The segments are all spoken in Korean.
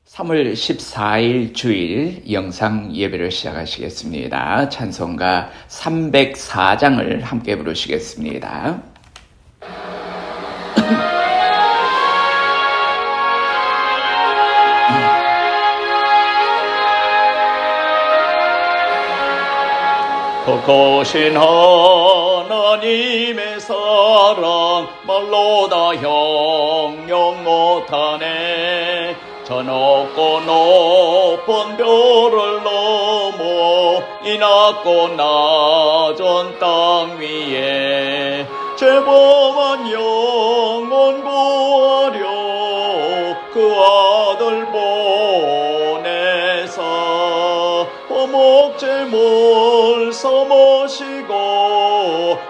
3월 14일 주일 영상 예배를 시작하시겠습니다. 찬송가 304장을 함께 부르시겠습니다. 거거신 하나님의 사랑 말로 다 형용 못하네. 저 높고 높은 별을 넘어 이 낮고 낮은 땅 위에 죄범한 영혼 구하려 그 아들 보내사 화목제물 삼으시고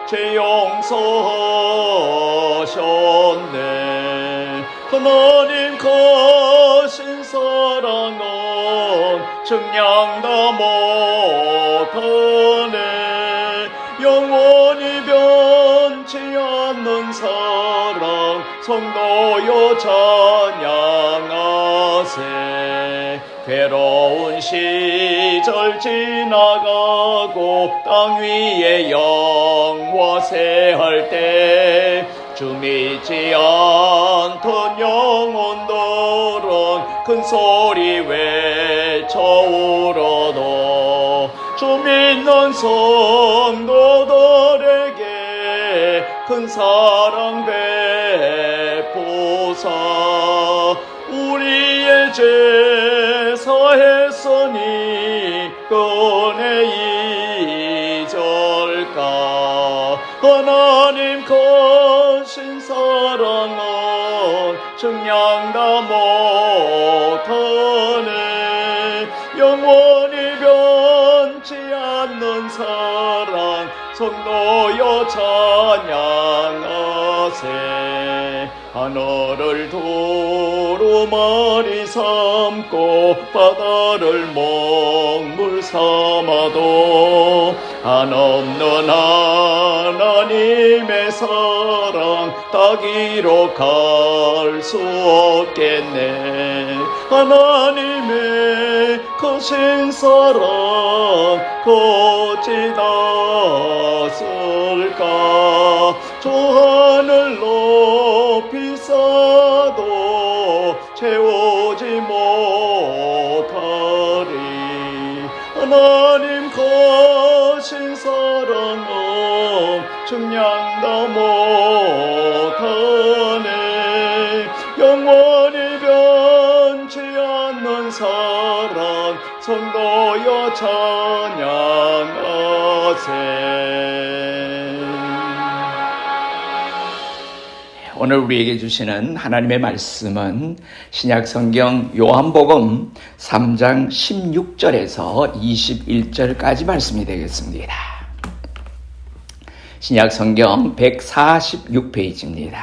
죄 용서하셨네. 하나님 가신 사랑은 측량다 못하네. 영원히 변치 않는 사랑 성도여 찬양하세. 괴로운 시절 지나가고 땅 위에 영화세할 때 주 믿지 않던 영혼들은 큰 소리 외쳐 울어도 주 믿는 성도들에게 큰 사랑 베푸사 우리의 죄 사했으니 그 은혜 잊을까. 하나님 거신 사랑은 측량다 못하네. 영원히 변치 않는 사랑 성도여 찬양하세. 하늘을 두루마리 삼고 바다를 먹물 삼아도 한없는 하나님의 사랑 다 기록할 수 없겠네. 하나님의 거신 사랑 어찌 닿았을까. 저 하늘 높이 쌓아도 채우지 못하리. 하나님 거신 사랑은 측량다 못하네. 영원히 변치 않는 사랑 성도여 찬양하세. 오늘 우리에게 주시는 하나님의 말씀은 신약성경 요한복음 3장 16절에서 21절까지 말씀이 되겠습니다. 신약성경 146페이지입니다.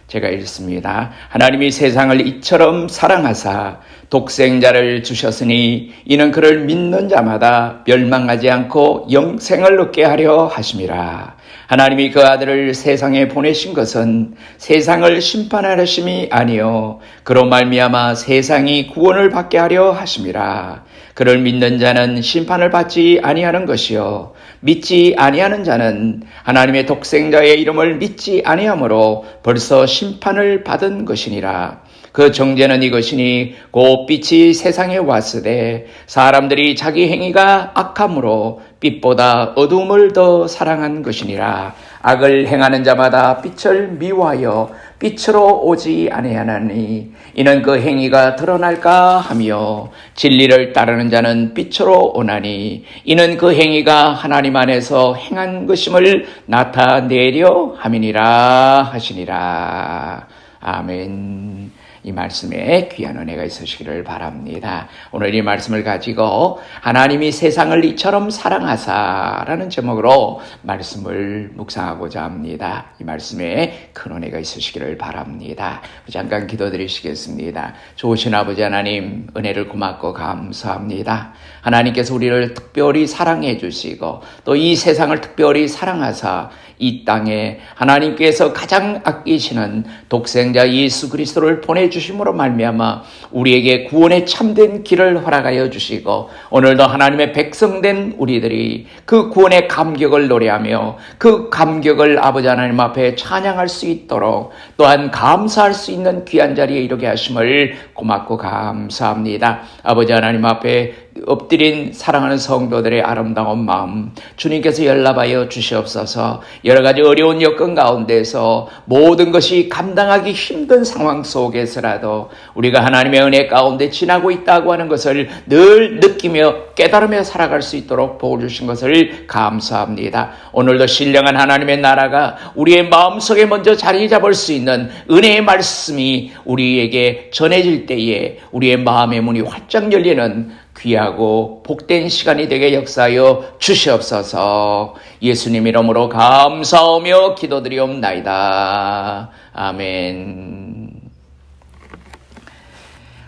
제가 읽습니다. 하나님이 세상을 이처럼 사랑하사 독생자를 주셨으니 이는 그를 믿는 자마다 멸망하지 않고 영생을 얻게 하려 하심이라. 하나님이 그 아들을 세상에 보내신 것은 세상을 심판하려 하심이 아니요 그로 말미암아 세상이 구원을 받게 하려 하심이라. 그를 믿는 자는 심판을 받지 아니하는 것이요 믿지 아니하는 자는 하나님의 독생자의 이름을 믿지 아니하므로 벌써 심판을 받은 것이니라. 그 정죄는 이것이니 곧 빛이 세상에 왔으되 사람들이 자기 행위가 악함으로 빛보다 어두움을 더 사랑한 것이니라. 악을 행하는 자마다 빛을 미워하여 빛으로 오지 아니하나니 이는 그 행위가 드러날까 하며 진리를 따르는 자는 빛으로 오나니 이는 그 행위가 하나님 안에서 행한 것임을 나타내려 함이니라 하시니라. 아멘. 이 말씀에 귀한 은혜가 있으시기를 바랍니다. 오늘 이 말씀을 가지고 하나님이 세상을 이처럼 사랑하사라는 제목으로 말씀을 묵상하고자 합니다. 이 말씀에 큰 은혜가 있으시기를 바랍니다. 잠깐 기도드리시겠습니다. 좋으신 아버지 하나님, 은혜를 고맙고 감사합니다. 하나님께서 우리를 특별히 사랑해 주시고 또 이 세상을 특별히 사랑하사 이 땅에 하나님께서 가장 아끼시는 독생자 예수 그리스도를 보내주심으로 말미암아 우리에게 구원의 참된 길을 허락하여 주시고, 오늘도 하나님의 백성된 우리들이 그 구원의 감격을 노래하며 그 감격을 아버지 하나님 앞에 찬양할 수 있도록, 또한 감사할 수 있는 귀한 자리에 이르게 하심을 고맙고 감사합니다. 아버지 하나님 앞에 엎드린 사랑하는 성도들의 아름다운 마음 주님께서 연락하여 주시옵소서. 여러 가지 어려운 여건 가운데서 모든 것이 감당하기 힘든 상황 속에서라도 우리가 하나님의 은혜 가운데 지나고 있다고 하는 것을 늘 느끼며 깨달으며 살아갈 수 있도록 복을 주신 것을 감사합니다. 오늘도 신령한 하나님의 나라가 우리의 마음속에 먼저 자리 잡을 수 있는 은혜의 말씀이 우리에게 전해질 때에 우리의 마음의 문이 활짝 열리는 귀하고 복된 시간이 되게 역사하여 주시옵소서. 예수님 이름으로 감사하며 기도드리옵나이다. 아멘.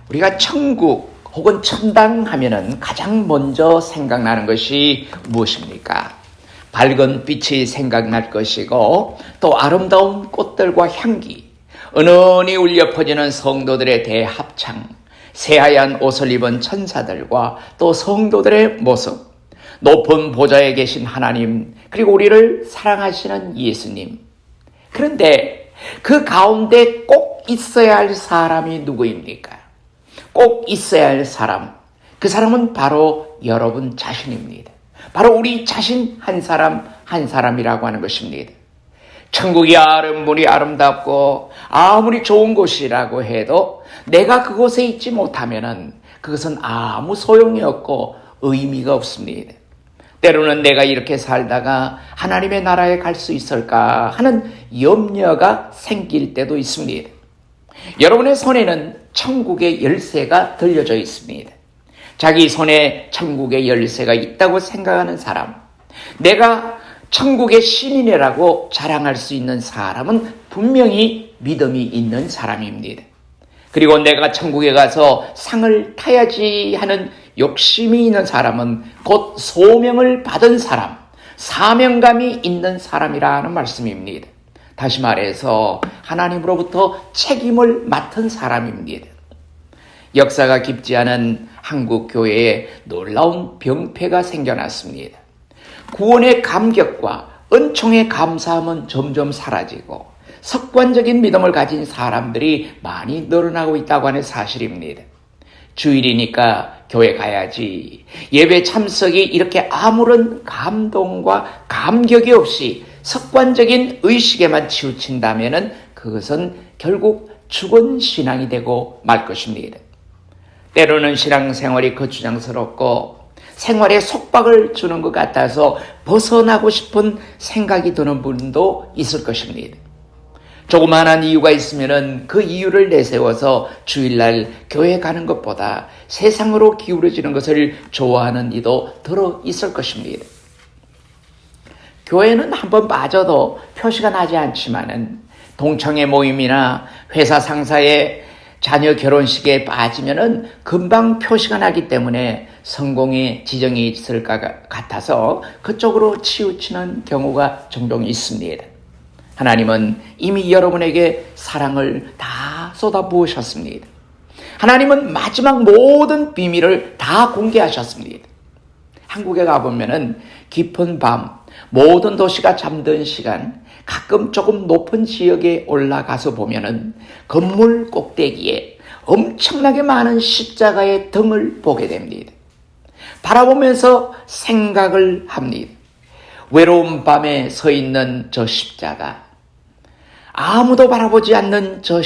우리가 천국 혹은 천당 하면은 가장 먼저 생각나는 것이 무엇입니까? 밝은 빛이 생각날 것이고, 또 아름다운 꽃들과 향기, 은은히 울려 퍼지는 성도들의 대합창, 새하얀 옷을 입은 천사들과 또 성도들의 모습, 높은 보좌에 계신 하나님, 그리고 우리를 사랑하시는 예수님. 그런데 그 가운데 꼭 있어야 할 사람이 누구입니까? 꼭 있어야 할 사람, 그 사람은 바로 여러분 자신입니다. 바로 우리 자신 한 사람 한 사람이라고 하는 것입니다. 천국이 아무리 아름답고 아무리 좋은 곳이라고 해도 내가 그곳에 있지 못하면은 그것은 아무 소용이 없고 의미가 없습니다. 때로는 내가 이렇게 살다가 하나님의 나라에 갈 수 있을까 하는 염려가 생길 때도 있습니다. 여러분의 손에는 천국의 열쇠가 들려져 있습니다. 자기 손에 천국의 열쇠가 있다고 생각하는 사람, 내가 천국의 신인이라고 자랑할 수 있는 사람은 분명히 믿음이 있는 사람입니다. 그리고 내가 천국에 가서 상을 타야지 하는 욕심이 있는 사람은 곧 소명을 받은 사람, 사명감이 있는 사람이라는 말씀입니다. 다시 말해서 하나님으로부터 책임을 맡은 사람입니다. 역사가 깊지 않은 한국 교회에 놀라운 병폐가 생겨났습니다. 구원의 감격과 은총의 감사함은 점점 사라지고 석관적인 믿음을 가진 사람들이 많이 늘어나고 있다고 하는 사실입니다. 주일이니까 교회 가야지, 예배 참석이 이렇게 아무런 감동과 감격이 없이 석관적인 의식에만 치우친다면 그것은 결국 죽은 신앙이 되고 말 것입니다. 때로는 신앙생활이 거추장스럽고 생활에 속박을 주는 것 같아서 벗어나고 싶은 생각이 드는 분도 있을 것입니다. 조그마한 이유가 있으면 그 이유를 내세워서 주일날 교회 가는 것보다 세상으로 기울어지는 것을 좋아하는 이도 들어 있을 것입니다. 교회는 한번 빠져도 표시가 나지 않지만은 동창회 모임이나 회사 상사의 자녀 결혼식에 빠지면은 금방 표시가 나기 때문에 성공의 지정이 있을 것 같아서 그쪽으로 치우치는 경우가 종종 있습니다. 하나님은 이미 여러분에게 사랑을 다 쏟아부으셨습니다. 하나님은 마지막 모든 비밀을 다 공개하셨습니다. 한국에 가보면은 깊은 밤, 모든 도시가 잠든 시간, 가끔 조금 높은 지역에 올라가서 보면은 건물 꼭대기에 엄청나게 많은 십자가의 등을 보게 됩니다. 바라보면서 생각을 합니다. 외로운 밤에 서 있는 저 십자가, 아무도 바라보지 않는 저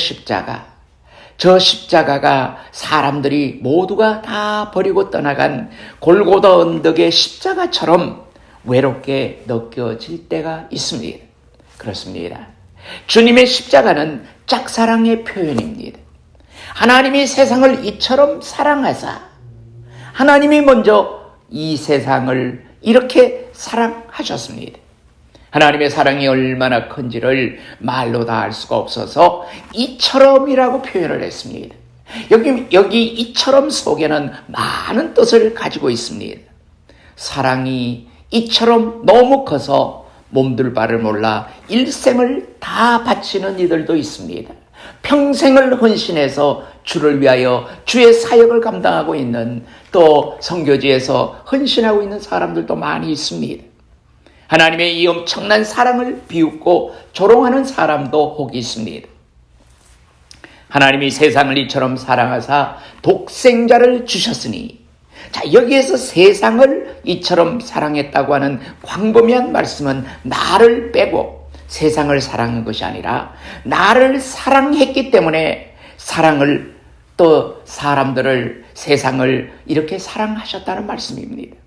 십자가가 사람들이 모두가 다 버리고 떠나간 골고다 언덕의 십자가처럼 외롭게 느껴질 때가 있습니다. 그렇습니다. 주님의 십자가는 짝사랑의 표현입니다. 하나님이 세상을 이처럼 사랑하사 하나님이 먼저 이 세상을 이렇게 사랑하셨습니다. 하나님의 사랑이 얼마나 큰지를 말로 다 알 수가 없어서 이처럼이라고 표현을 했습니다. 여기 이처럼 속에는 많은 뜻을 가지고 있습니다. 사랑이 이처럼 너무 커서 몸둘 바를 몰라 일생을 다 바치는 이들도 있습니다. 평생을 헌신해서 주를 위하여 주의 사역을 감당하고 있는, 또 선교지에서 헌신하고 있는 사람들도 많이 있습니다. 하나님의 이 엄청난 사랑을 비웃고 조롱하는 사람도 혹 있습니다. 하나님이 세상을 이처럼 사랑하사 독생자를 주셨으니, 자, 여기에서 세상을 이처럼 사랑했다고 하는 광범위한 말씀은 나를 빼고 세상을 사랑한 것이 아니라 나를 사랑했기 때문에 사랑을, 또 사람들을, 세상을 이렇게 사랑하셨다는 말씀입니다.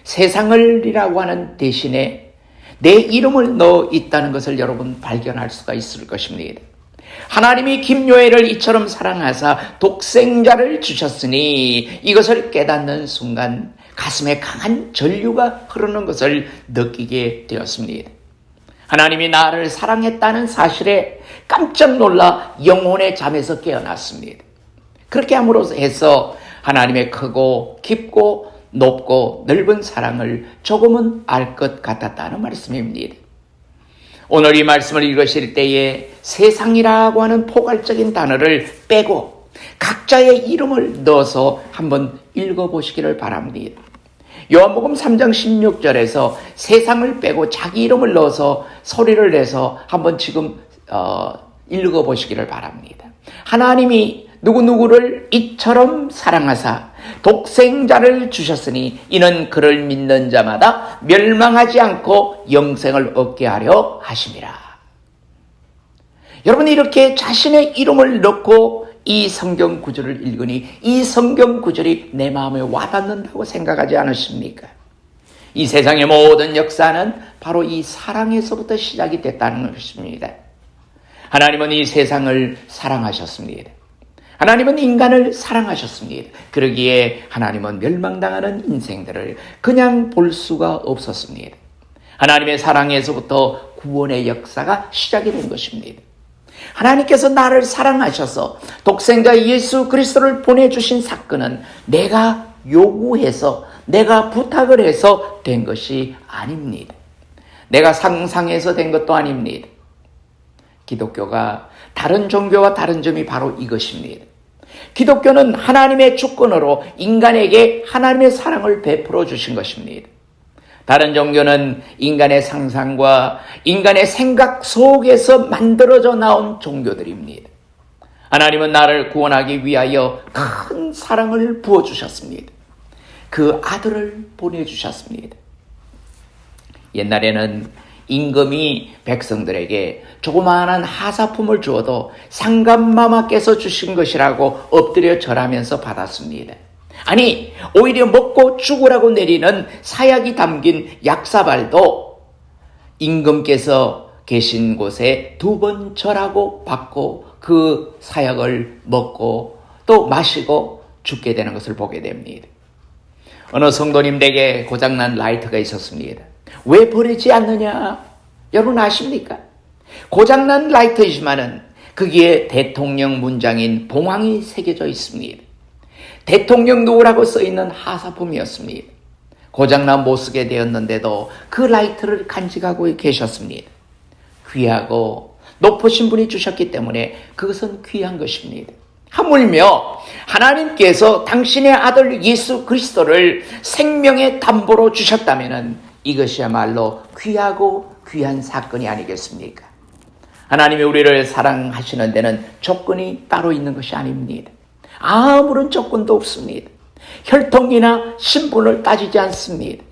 세상을이라고 하는 대신에 내 이름을 넣어 있다는 것을 여러분 발견할 수가 있을 것입니다. 하나님이 김요엘을 이처럼 사랑하사 독생자를 주셨으니, 이것을 깨닫는 순간 가슴에 강한 전류가 흐르는 것을 느끼게 되었습니다. 하나님이 나를 사랑했다는 사실에 깜짝 놀라 영혼의 잠에서 깨어났습니다. 그렇게 함으로 해서 하나님의 크고 깊고 높고 넓은 사랑을 조금은 알 것 같았다는 말씀입니다. 오늘 이 말씀을 읽으실 때에 세상이라고 하는 포괄적인 단어를 빼고 각자의 이름을 넣어서 한번 읽어보시기를 바랍니다. 요한복음 3장 16절에서 세상을 빼고 자기 이름을 넣어서 소리를 내서 한번 지금 읽어보시기를 바랍니다. 하나님이 누구누구를 이처럼 사랑하사 독생자를 주셨으니 이는 그를 믿는 자마다 멸망하지 않고 영생을 얻게 하려 하심이라. 여러분, 이렇게 자신의 이름을 넣고 이 성경 구절을 읽으니 이 성경 구절이 내 마음에 와닿는다고 생각하지 않으십니까? 이 세상의 모든 역사는 바로 이 사랑에서부터 시작이 됐다는 것입니다. 하나님은 이 세상을 사랑하셨습니다. 하나님은 인간을 사랑하셨습니다. 그러기에 하나님은 멸망당하는 인생들을 그냥 볼 수가 없었습니다. 하나님의 사랑에서부터 구원의 역사가 시작이 된 것입니다. 하나님께서 나를 사랑하셔서 독생자 예수 그리스도를 보내주신 사건은 내가 요구해서, 내가 부탁을 해서 된 것이 아닙니다. 내가 상상해서 된 것도 아닙니다. 기독교가 다른 종교와 다른 점이 바로 이것입니다. 기독교는 하나님의 주권으로 인간에게 하나님의 사랑을 베풀어 주신 것입니다. 다른 종교는 인간의 상상과 인간의 생각 속에서 만들어져 나온 종교들입니다. 하나님은 나를 구원하기 위하여 큰 사랑을 부어주셨습니다. 그 아들을 보내주셨습니다. 옛날에는 임금이 백성들에게 조그마한 하사품을 주어도 상감마마께서 주신 것이라고 엎드려 절하면서 받았습니다. 아니, 오히려 먹고 죽으라고 내리는 사약이 담긴 약사발도 임금께서 계신 곳에 2번 절하고 받고 그 사약을 먹고 또 마시고 죽게 되는 것을 보게 됩니다. 어느 성도님 댁에 고장난 라이터가 있었습니다. 왜 버리지 않느냐? 여러분 아십니까? 고장난 라이터이지만은 거기에 대통령 문장인 봉황이 새겨져 있습니다. 대통령 누구라고 써있는 하사품이었습니다. 고장난 못 쓰게 되었는데도 그 라이터를 간직하고 계셨습니다. 귀하고 높으신 분이 주셨기 때문에 그것은 귀한 것입니다. 하물며 하나님께서 당신의 아들 예수 그리스도를 생명의 담보로 주셨다면 이것이야말로 귀하고 귀한 사건이 아니겠습니까? 하나님이 우리를 사랑하시는 데는 조건이 따로 있는 것이 아닙니다. 아무런 조건도 없습니다. 혈통이나 신분을 따지지 않습니다.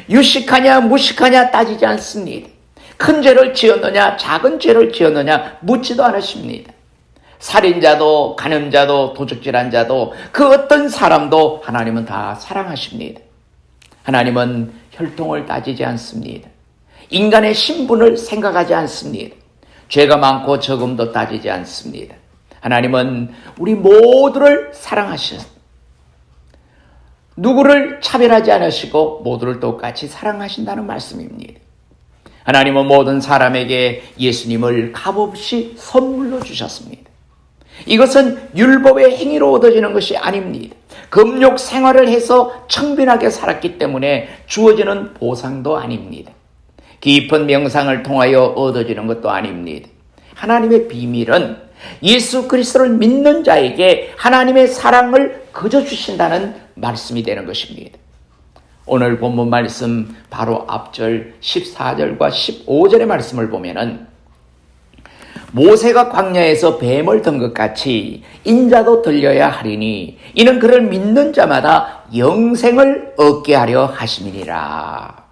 유식하냐 무식하냐 따지지 않습니다. 큰 죄를 지었느냐 작은 죄를 지었느냐 묻지도 않으십니다. 살인자도 간음자도 도적질한 자도 그 어떤 사람도 하나님은 다 사랑하십니다. 하나님은 혈통을 따지지 않습니다. 인간의 신분을 생각하지 않습니다. 죄가 많고 적음도 따지지 않습니다. 하나님은 우리 모두를 사랑하셨습니다. 누구를 차별하지 않으시고 모두를 똑같이 사랑하신다는 말씀입니다. 하나님은 모든 사람에게 예수님을 값없이 선물로 주셨습니다. 이것은 율법의 행위로 얻어지는 것이 아닙니다. 금욕 생활을 해서 청빈하게 살았기 때문에 주어지는 보상도 아닙니다. 깊은 명상을 통하여 얻어지는 것도 아닙니다. 하나님의 비밀은 예수 그리스도를 믿는 자에게 하나님의 사랑을 거저 주신다는 말씀이 되는 것입니다. 오늘 본문 말씀 바로 앞절 14절과 15절의 말씀을 보면은 모세가 광야에서 뱀을 든 것 같이 인자도 들려야 하리니 이는 그를 믿는 자마다 영생을 얻게 하려 하심이니라.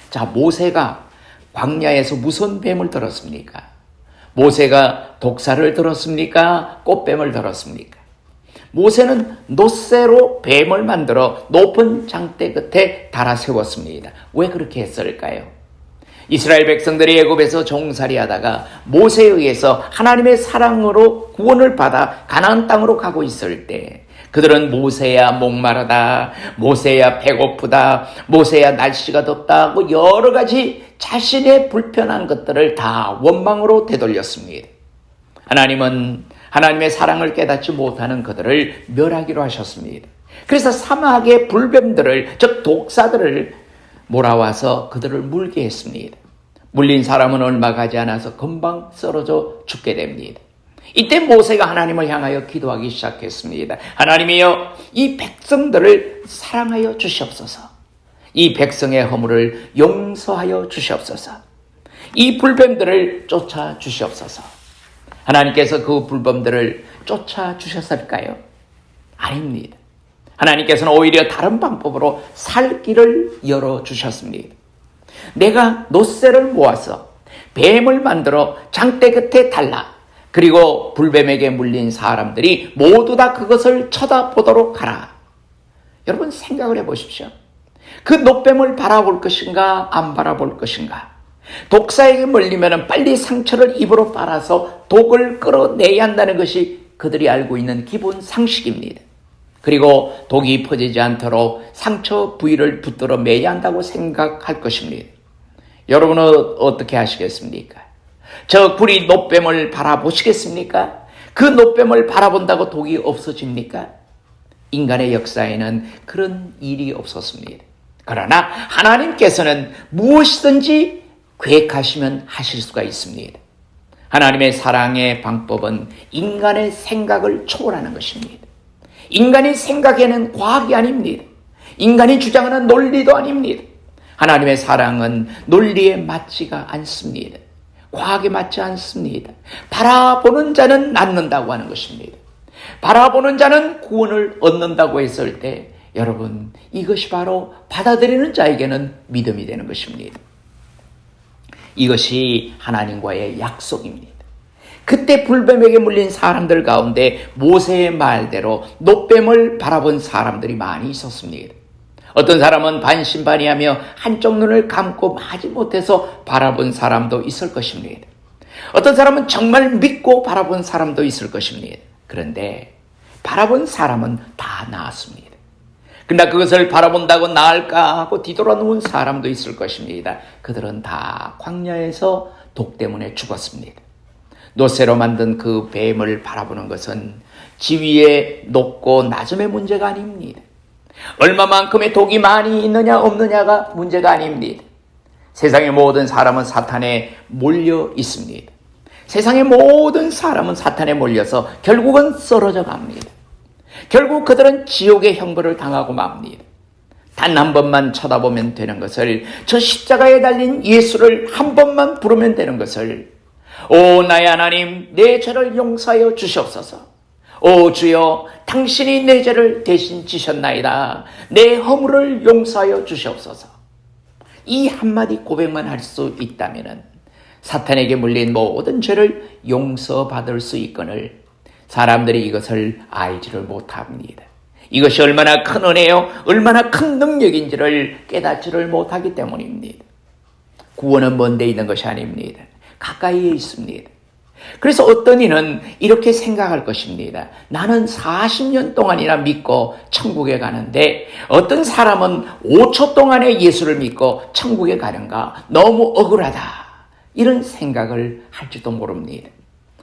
자, 모세가 광야에서 무슨 뱀을 들었습니까? 모세가 독사를 들었습니까? 꽃뱀을 들었습니까? 모세는 놋새로 뱀을 만들어 높은 장대 끝에 달아 세웠습니다. 왜 그렇게 했을까요? 이스라엘 백성들이 애굽에서 종살이하다가 모세에 의해서 하나님의 사랑으로 구원을 받아 가나안 땅으로 가고 있을 때 그들은 모세야 목마르다, 모세야 배고프다, 모세야 날씨가 덥다 하고 여러 가지 자신의 불편한 것들을 다 원망으로 되돌렸습니다. 하나님은 하나님의 사랑을 깨닫지 못하는 그들을 멸하기로 하셨습니다. 그래서 사막의 불뱀들을, 즉 독사들을 몰아와서 그들을 물게 했습니다. 물린 사람은 얼마 가지 않아서 금방 쓰러져 죽게 됩니다. 이때 모세가 하나님을 향하여 기도하기 시작했습니다. 하나님이여, 이 백성들을 사랑하여 주시옵소서. 이 백성의 허물을 용서하여 주시옵소서. 이 불뱀들을 쫓아 주시옵소서. 하나님께서 그 불뱀들을 쫓아 주셨을까요? 아닙니다. 하나님께서는 오히려 다른 방법으로 살 길을 열어주셨습니다. 내가 놋새를 모아서 뱀을 만들어 장대 끝에 달라. 그리고 불뱀에게 물린 사람들이 모두 다 그것을 쳐다보도록 하라. 여러분 생각을 해보십시오. 그 놋뱀을 바라볼 것인가 안 바라볼 것인가. 독사에게 물리면 빨리 상처를 입으로 빨아서 독을 끌어내야 한다는 것이 그들이 알고 있는 기본 상식입니다. 그리고 독이 퍼지지 않도록 상처 부위를 붙들어 매야 한다고 생각할 것입니다. 여러분은 어떻게 하시겠습니까? 저 구리 놋뱀을 바라보시겠습니까? 그 놋뱀을 바라본다고 독이 없어집니까? 인간의 역사에는 그런 일이 없었습니다. 그러나 하나님께서는 무엇이든지 계획하시면 하실 수가 있습니다. 하나님의 사랑의 방법은 인간의 생각을 초월하는 것입니다. 인간이 생각에는 과학이 아닙니다. 인간이 주장하는 논리도 아닙니다. 하나님의 사랑은 논리에 맞지가 않습니다. 과학에 맞지 않습니다. 바라보는 자는 낫는다고 하는 것입니다. 바라보는 자는 구원을 얻는다고 했을 때 여러분, 이것이 바로 받아들이는 자에게는 믿음이 되는 것입니다. 이것이 하나님과의 약속입니다. 그때 불뱀에게 물린 사람들 가운데 모세의 말대로 놋뱀을 바라본 사람들이 많이 있었습니다. 어떤 사람은 반신반의하며 한쪽 눈을 감고 마지 못해서 바라본 사람도 있을 것입니다. 어떤 사람은 정말 믿고 바라본 사람도 있을 것입니다. 그런데 바라본 사람은 다 나았습니다. 그러나 그것을 바라본다고 나을까 하고 뒤돌아 누운 사람도 있을 것입니다. 그들은 다 광야에서 독 때문에 죽었습니다. 놋새로 만든 그 뱀을 바라보는 것은 지위의 높고 낮음의 문제가 아닙니다. 얼마만큼의 독이 많이 있느냐 없느냐가 문제가 아닙니다. 세상의 모든 사람은 사탄에 몰려 있습니다. 세상의 모든 사람은 사탄에 몰려서 결국은 쓰러져 갑니다. 결국 그들은 지옥의 형벌을 당하고 맙니다. 단 한 번만 쳐다보면 되는 것을, 저 십자가에 달린 예수를 한 번만 부르면 되는 것을, 오 나의 하나님, 내 죄를 용서하여 주시옵소서. 오 주여, 당신이 내 죄를 대신 지셨나이다. 내 허물을 용서하여 주시옵소서. 이 한마디 고백만 할 수 있다면 사탄에게 물린 모든 죄를 용서받을 수 있거늘 사람들이 이것을 알지를 못합니다. 이것이 얼마나 큰 은혜요, 얼마나 큰 능력인지를 깨닫지를 못하기 때문입니다. 구원은 먼데 있는 것이 아닙니다. 가까이에 있습니다. 그래서 어떤 이는 이렇게 생각할 것입니다. 나는 40년 동안이나 믿고 천국에 가는데 어떤 사람은 5초 동안에 예수를 믿고 천국에 가는가, 너무 억울하다, 이런 생각을 할지도 모릅니다.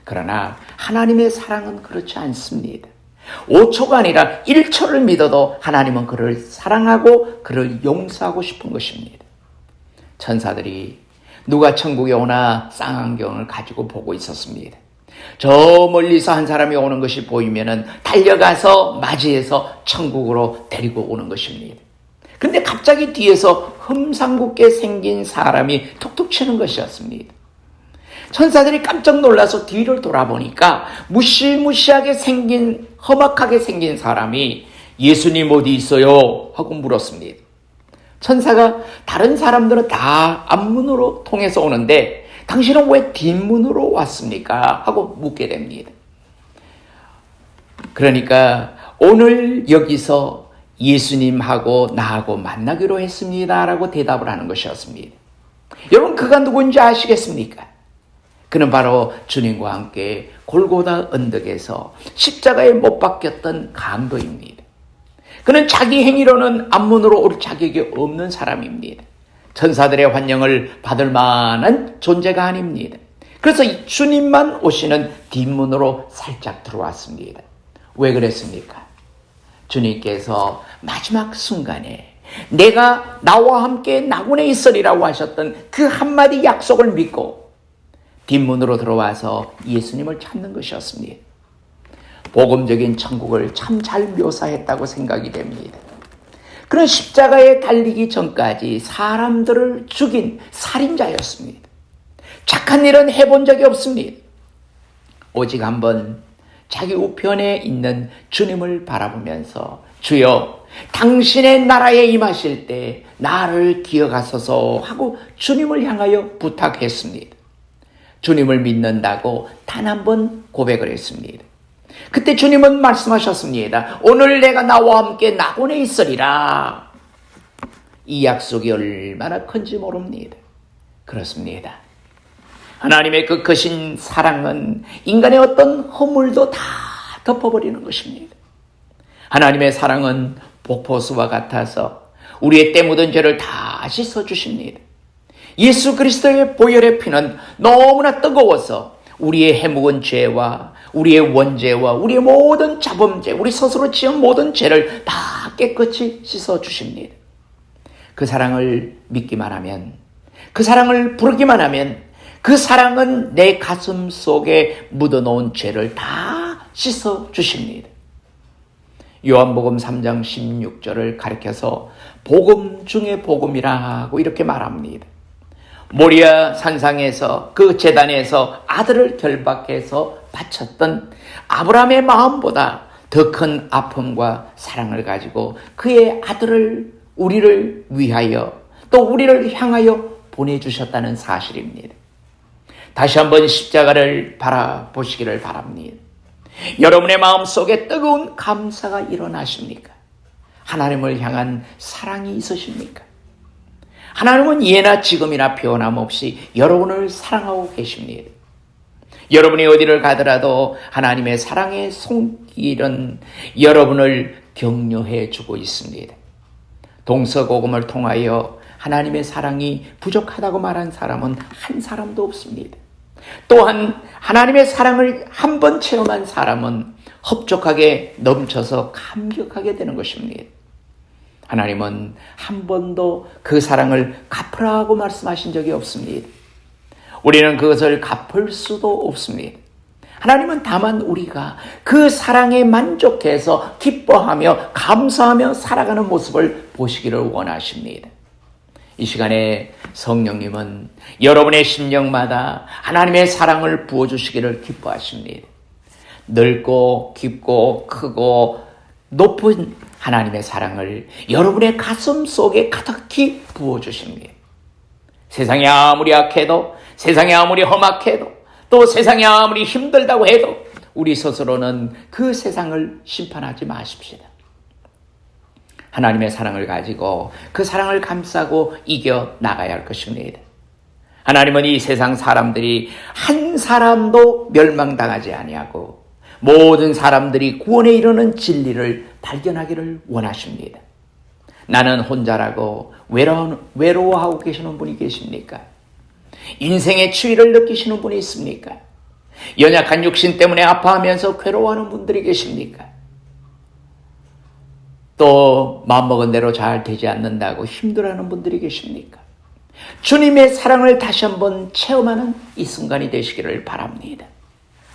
그러나 하나님의 사랑은 그렇지 않습니다. 5초가 아니라 1초를 믿어도 하나님은 그를 사랑하고 그를 용서하고 싶은 것입니다. 천사들이 누가 천국에 오나 쌍안경을 가지고 보고 있었습니다. 저 멀리서 한 사람이 오는 것이 보이면은 달려가서 맞이해서 천국으로 데리고 오는 것입니다. 근데 갑자기 뒤에서 흠상궂게 생긴 사람이 툭툭 치는 것이었습니다. 천사들이 깜짝 놀라서 뒤를 돌아보니까 무시무시하게 생긴, 험악하게 생긴 사람이 예수님 어디 있어요? 하고 물었습니다. 천사가 다른 사람들은 다 앞문으로 통해서 오는데 당신은 왜 뒷문으로 왔습니까? 하고 묻게 됩니다. 그러니까 오늘 여기서 예수님하고 나하고 만나기로 했습니다. 라고 대답을 하는 것이었습니다. 여러분, 그가 누구인지 아시겠습니까? 그는 바로 주님과 함께 골고다 언덕에서 십자가에 못 박혔던 강도입니다. 그는 자기 행위로는 앞문으로 올 자격이 없는 사람입니다. 천사들의 환영을 받을 만한 존재가 아닙니다. 그래서 주님만 오시는 뒷문으로 살짝 들어왔습니다. 왜 그랬습니까? 주님께서 마지막 순간에 내가 나와 함께 낙원에 있으리라고 하셨던 그 한마디 약속을 믿고 뒷문으로 들어와서 예수님을 찾는 것이었습니다. 복음적인 천국을 참 잘 묘사했다고 생각이 됩니다. 그는 십자가에 달리기 전까지 사람들을 죽인 살인자였습니다. 착한 일은 해본 적이 없습니다. 오직 한번 자기 우편에 있는 주님을 바라보면서 주여 당신의 나라에 임하실 때 나를 기억하소서 하고 주님을 향하여 부탁했습니다. 주님을 믿는다고 단 한 번 고백을 했습니다. 그때 주님은 말씀하셨습니다. 오늘 내가 나와 함께 낙원에 있으리라. 이 약속이 얼마나 큰지 모릅니다. 그렇습니다. 하나님의 그 크신 사랑은 인간의 어떤 허물도 다 덮어버리는 것입니다. 하나님의 사랑은 폭포수와 같아서 우리의 때 묻은 죄를 다 씻어주십니다. 예수 그리스도의 보혈의 피는 너무나 뜨거워서 우리의 해묵은 죄와 우리의 원죄와 우리의 모든 자범죄, 우리 스스로 지은 모든 죄를 다 깨끗이 씻어주십니다. 그 사랑을 믿기만 하면, 그 사랑을 부르기만 하면 그 사랑은 내 가슴 속에 묻어놓은 죄를 다 씻어주십니다. 요한복음 3장 16절을 가리켜서 복음 중에 복음이라고 이렇게 말합니다. 모리아 산상에서 그 제단에서 아들을 결박해서 바쳤던 아브라함의 마음보다 더 큰 아픔과 사랑을 가지고 그의 아들을 우리를 위하여 또 우리를 향하여 보내주셨다는 사실입니다. 다시 한번 십자가를 바라보시기를 바랍니다. 여러분의 마음속에 뜨거운 감사가 일어나십니까? 하나님을 향한 사랑이 있으십니까? 하나님은 예나 지금이나 변함없이 여러분을 사랑하고 계십니다. 여러분이 어디를 가더라도 하나님의 사랑의 손길은 여러분을 격려해 주고 있습니다. 동서고금을 통하여 하나님의 사랑이 부족하다고 말한 사람은 한 사람도 없습니다. 또한 하나님의 사랑을 한 번 체험한 사람은 흡족하게 넘쳐서 감격하게 되는 것입니다. 하나님은 한 번도 그 사랑을 갚으라고 말씀하신 적이 없습니다. 우리는 그것을 갚을 수도 없습니다. 하나님은 다만 우리가 그 사랑에 만족해서 기뻐하며 감사하며 살아가는 모습을 보시기를 원하십니다. 이 시간에 성령님은 여러분의 심령마다 하나님의 사랑을 부어주시기를 기뻐하십니다. 넓고 깊고 크고 높은 하나님의 사랑을 여러분의 가슴 속에 가득히 부어주십니다. 세상이 아무리 악해도, 세상이 아무리 험악해도, 또 세상이 아무리 힘들다고 해도 우리 스스로는 그 세상을 심판하지 마십시다. 하나님의 사랑을 가지고 그 사랑을 감싸고 이겨 나가야 할 것입니다. 하나님은 이 세상 사람들이 한 사람도 멸망당하지 아니하고 모든 사람들이 구원에 이르는 진리를 발견하기를 원하십니다. 나는 혼자라고 외로워하고 계시는 분이 계십니까? 인생의 추위를 느끼시는 분이 있습니까? 연약한 육신 때문에 아파하면서 괴로워하는 분들이 계십니까? 또 마음먹은 대로 잘 되지 않는다고 힘들어하는 분들이 계십니까? 주님의 사랑을 다시 한번 체험하는 이 순간이 되시기를 바랍니다.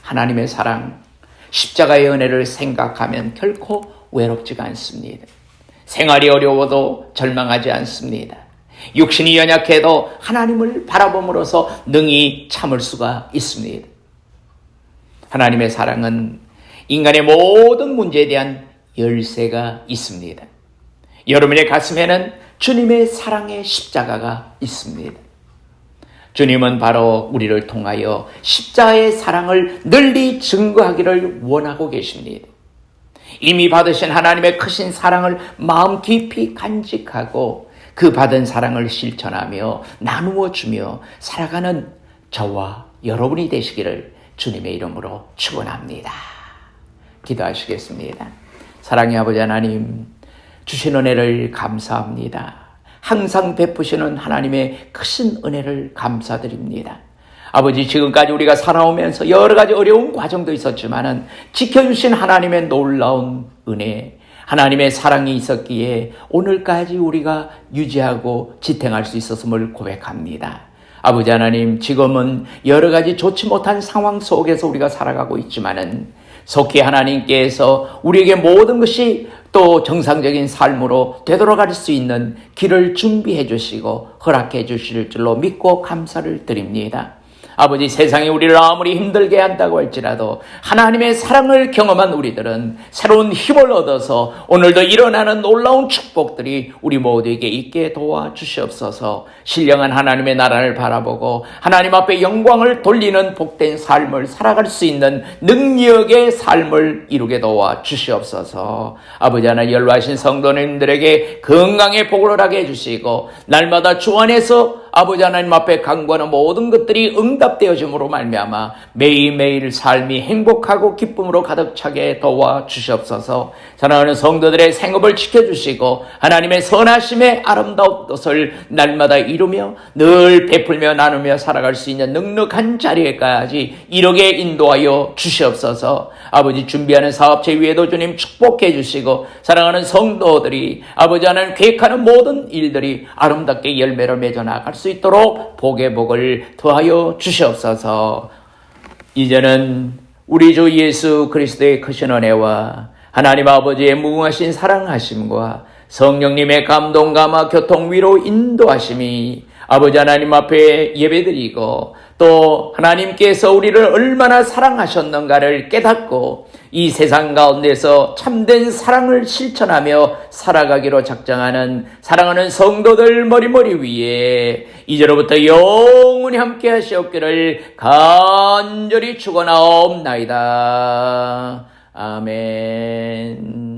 하나님의 사랑, 십자가의 은혜를 생각하면 결코 외롭지가 않습니다. 생활이 어려워도 절망하지 않습니다. 육신이 연약해도 하나님을 바라봄으로써 능히 참을 수가 있습니다. 하나님의 사랑은 인간의 모든 문제에 대한 열쇠가 있습니다. 여러분의 가슴에는 주님의 사랑의 십자가가 있습니다. 주님은 바로 우리를 통하여 십자가의 사랑을 널리 증거하기를 원하고 계십니다. 이미 받으신 하나님의 크신 사랑을 마음 깊이 간직하고 그 받은 사랑을 실천하며 나누어 주며 살아가는 저와 여러분이 되시기를 주님의 이름으로 축원합니다. 기도하시겠습니다. 사랑의 아버지 하나님, 주신 은혜를 감사합니다. 항상 베푸시는 하나님의 크신 은혜를 감사드립니다. 아버지, 지금까지 우리가 살아오면서 여러 가지 어려운 과정도 있었지만은 지켜주신 하나님의 놀라운 은혜, 하나님의 사랑이 있었기에 오늘까지 우리가 유지하고 지탱할 수 있었음을 고백합니다. 아버지 하나님, 지금은 여러 가지 좋지 못한 상황 속에서 우리가 살아가고 있지만은 속히 하나님께서 우리에게 모든 것이 또 정상적인 삶으로 되돌아갈 수 있는 길을 준비해 주시고 허락해 주실 줄로 믿고 감사를 드립니다. 아버지, 세상이 우리를 아무리 힘들게 한다고 할지라도 하나님의 사랑을 경험한 우리들은 새로운 힘을 얻어서 오늘도 일어나는 놀라운 축복들이 우리 모두에게 있게 도와주시옵소서. 신령한 하나님의 나라를 바라보고 하나님 앞에 영광을 돌리는 복된 삶을 살아갈 수 있는 능력의 삶을 이루게 도와주시옵소서. 아버지 하나님, 연로하신 성도님들에게 건강의 복을 하게 해주시고 날마다 주 안에서 아버지 하나님 앞에 간구하는 모든 것들이 응답되어짐으로 말미암아 매일매일 삶이 행복하고 기쁨으로 가득 차게 도와주시옵소서. 사랑하는 성도들의 생업을 지켜주시고 하나님의 선하심의 아름다운 것을 날마다 이루며 늘 베풀며 나누며 살아갈 수 있는 넉넉한 자리에까지 이르게 인도하여 주시옵소서. 아버지, 준비하는 사업체 위에도 주님 축복해 주시고 사랑하는 성도들이 아버지 하나님 계획하는 모든 일들이 아름답게 열매를 맺어 나갈 수 있도록 복의 복을 더하여 주시옵소서. 이제는 우리 주 예수 그리스도의 크신 은혜와 하나님 아버지의 무궁하신 사랑하심과 성령님의 감동 감화 교통 위로 인도하심이 아버지 하나님 앞에 예배드리고 또 하나님께서 우리를 얼마나 사랑하셨는가를 깨닫고 이 세상 가운데서 참된 사랑을 실천하며 살아가기로 작정하는 사랑하는 성도들 머리머리 위에 이제로부터 영원히 함께 하시옵기를 간절히 축원하옵나이다. 아멘.